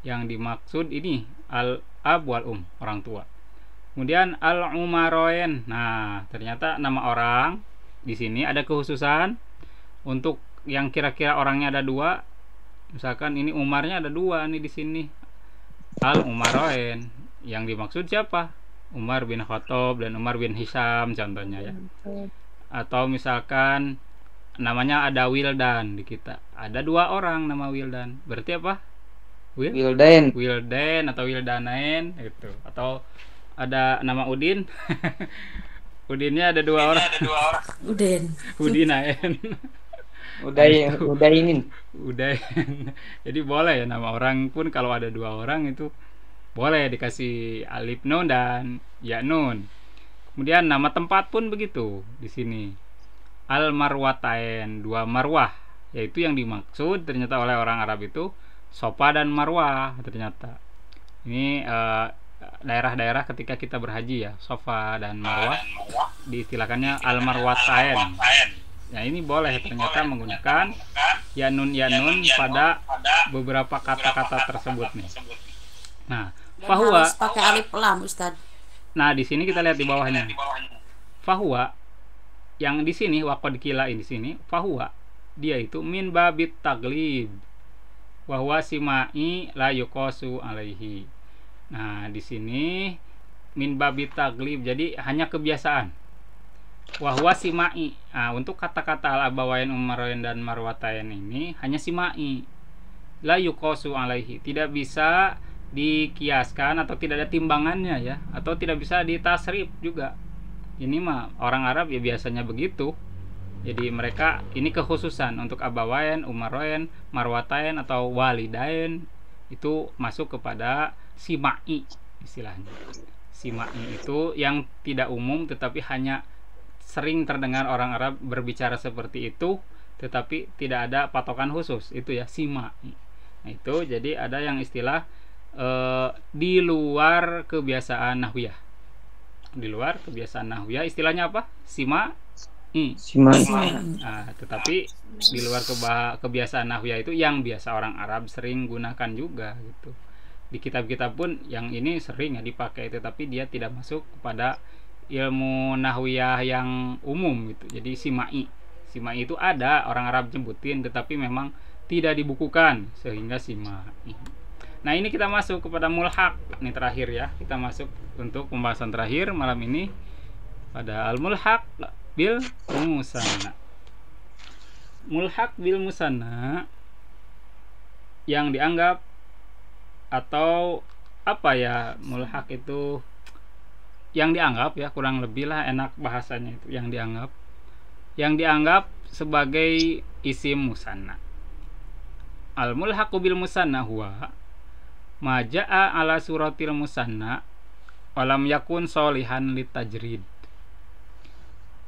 yang dimaksud ini al-ab wal orang tua. Kemudian al-umaroyen, nah ternyata nama orang di sini ada kekhususan untuk yang kira-kira orangnya ada dua. Misalkan ini Umarnya ada dua nih di sini, al-umaroyen, yang dimaksud siapa? Umar bin Khattab dan Umar bin Hisham contohnya ya. Atau misalkan namanya ada Wildan di kita, ada dua orang nama Wildan, berarti apa? Wildan atau Wildanain gitu. Atau ada nama Udin Udinnya ada dua orang, Udinain Udainin. Jadi boleh ya, nama orang pun kalau ada dua orang itu boleh dikasih alif nun dan ya nun. Kemudian nama tempat pun begitu di sini. Al marwatain, dua marwah, yaitu yang dimaksud ternyata oleh orang Arab itu Sofa dan Marwah ternyata. Ini daerah-daerah ketika kita berhaji ya, Sofa dan Marwah diistilahkannya al marwatain. Nah ini boleh ternyata menggunakan yanun pada beberapa kata-kata tersebut nih. Nah, fahuwa harus pakai alif lam, Ustaz. Nah, di sini kita lihat di bawahnya. Fahuwa yang di sini waqad qila di sini, fahuwa dia itu min babit taglib. Wa huwa simai la yuqasu alaihi. Nah, di sini min babit taglib, jadi hanya kebiasaan. Wahwa simai. Nah, untuk kata-kata al-abawain, umaroin dan marwatain ini hanya simai. La yuqasu alaihi, tidak bisa dikiaskan atau tidak ada timbangannya ya, atau tidak bisa ditasrif juga. Ini mah orang Arab ya biasanya begitu. Jadi mereka ini kekhususan untuk abawain, umaroin, marwatain atau walidain itu masuk kepada simai istilahnya. Simai itu yang tidak umum tetapi hanya sering terdengar orang Arab berbicara seperti itu, tetapi tidak ada patokan khusus, itu ya simai. Nah itu jadi ada yang istilah di luar kebiasaan nahwiyah. Di luar kebiasaan nahwiyah istilahnya apa? Simai. Nah, tetapi di luar kebiasaan nahwiyah itu yang biasa orang Arab sering gunakan juga gitu. Di kitab-kitab pun yang ini sering ya dipakai, tetapi dia tidak masuk kepada ilmu nahwiyah yang umum gitu. Jadi simai itu ada orang Arab nyebutin, tetapi memang tidak dibukukan sehingga simai. Nah ini kita masuk kepada mulhaq. Ini terakhir ya, kita masuk untuk pembahasan terakhir malam ini pada al-mulhaq bil musanna. Mulhaq bil musanna yang dianggap atau apa ya, mulhaq itu yang dianggap ya, kurang lebih lah enak bahasanya itu, yang dianggap sebagai isim musanna. Al mulhaqu bil musanna huwa maja'a ala suratil musanna walam yakun solihan litajrid.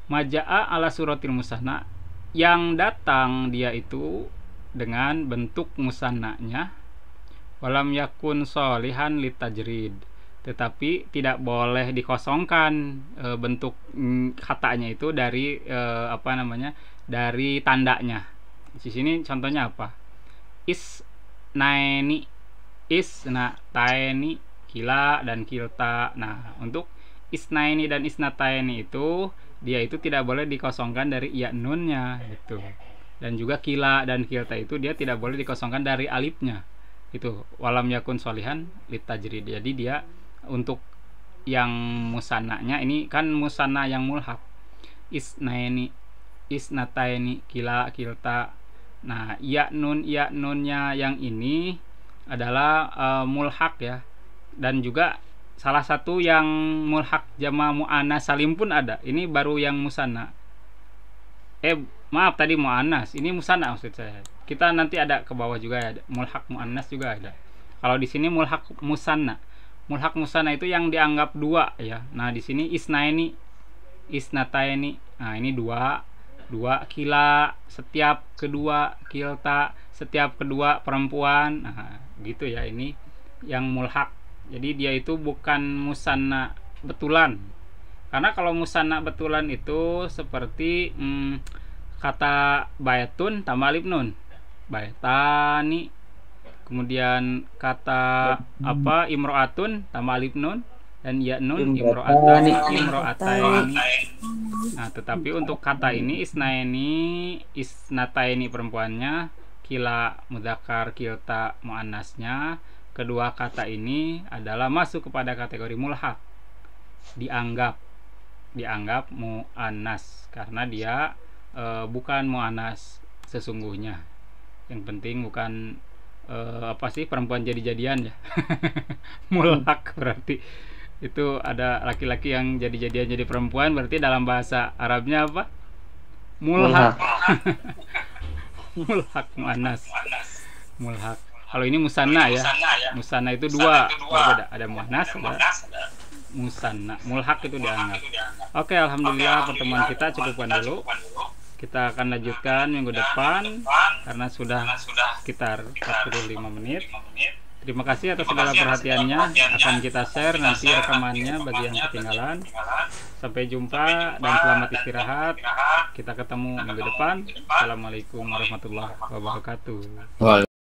Maja'a ala suratil musanna, yang datang dia itu dengan bentuk musannanya, walam yakun solihan litajrid, tetapi tidak boleh dikosongkan bentuk katanya itu dari dari tandanya. Di sini contohnya apa? Isnaini, isnataini, kila dan kilta. Nah, untuk isnaini dan isnataini itu dia itu tidak boleh dikosongkan dari iya nunnya gitu. Dan juga kila dan kilta itu dia tidak boleh dikosongkan dari alifnya. Itu walam yakun solihan litajrid. Jadi dia untuk yang musananya ini kan musanna yang mulhaq. Isnaini, isnataini, kila, kilta. Nah, ya nunnya yang ini adalah mulhaq ya. Dan juga salah satu yang mulhaq jama muannas salim pun ada. Ini baru yang musanna. Maaf tadi muannas. Ini musanna maksud saya. Kita nanti ada ke bawah juga ya. Mulhaq muannas juga ada. Kalau di sini mulhaq musanna. Mulhaq musanna itu yang dianggap dua ya. Nah, di sini isnaini, isnataini. Nah, ini dua kila setiap kedua, kilta setiap kedua perempuan. Nah, gitu ya, ini yang mulhaq. Jadi dia itu bukan musanna betulan. Karena kalau musanna betulan itu seperti kata baitun tambah alif nun. Baitani. Kemudian kata imro'atun tambah alif nun dan ya nun imro'atani, imro'ataini. Nah, tetapi untuk kata ini isnaini, isnataini perempuannya, kila mudzakkar, kilta muannasnya, kedua kata ini adalah masuk kepada kategori mulhaq. Dianggap muannas karena dia bukan muannas sesungguhnya. Yang penting bukan perempuan jadi-jadian ya. Mulhaq berarti itu ada laki-laki yang jadi-jadian jadi perempuan, berarti dalam bahasa Arabnya apa? Mulhaq. Mulhaq muannas. Mulhaq. Kalau ini musanna ya. Musanna itu dua berbeda. Ada muannas, ada musanna. Mulhaq itu dianggap. Oke, alhamdulillah pertemuan kita cukupkan dulu. Kita akan lanjutkan minggu depan karena sudah sekitar 45 menit. Terima kasih atas segala perhatiannya. Akan kita share nanti rekamannya bagi yang ketinggalan. Sampai jumpa dan selamat istirahat. Kita ketemu minggu depan. Assalamualaikum warahmatullahi wabarakatuh.